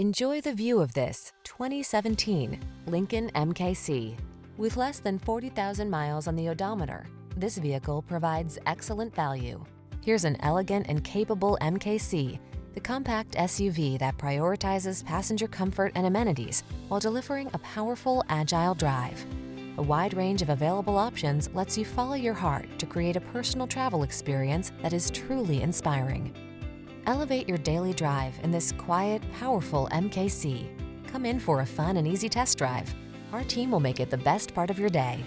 Enjoy the view of this 2017 Lincoln MKC. With less than 40,000 miles on the odometer, this vehicle provides excellent value. Here's an elegant and capable MKC, the compact SUV that prioritizes passenger comfort and amenities while delivering a powerful, agile drive. A wide range of available options lets you follow your heart to create a personal travel experience that is truly inspiring. Elevate your daily drive in this quiet, powerful MKC. Come in for a fun and easy test drive. Our team will make it the best part of your day.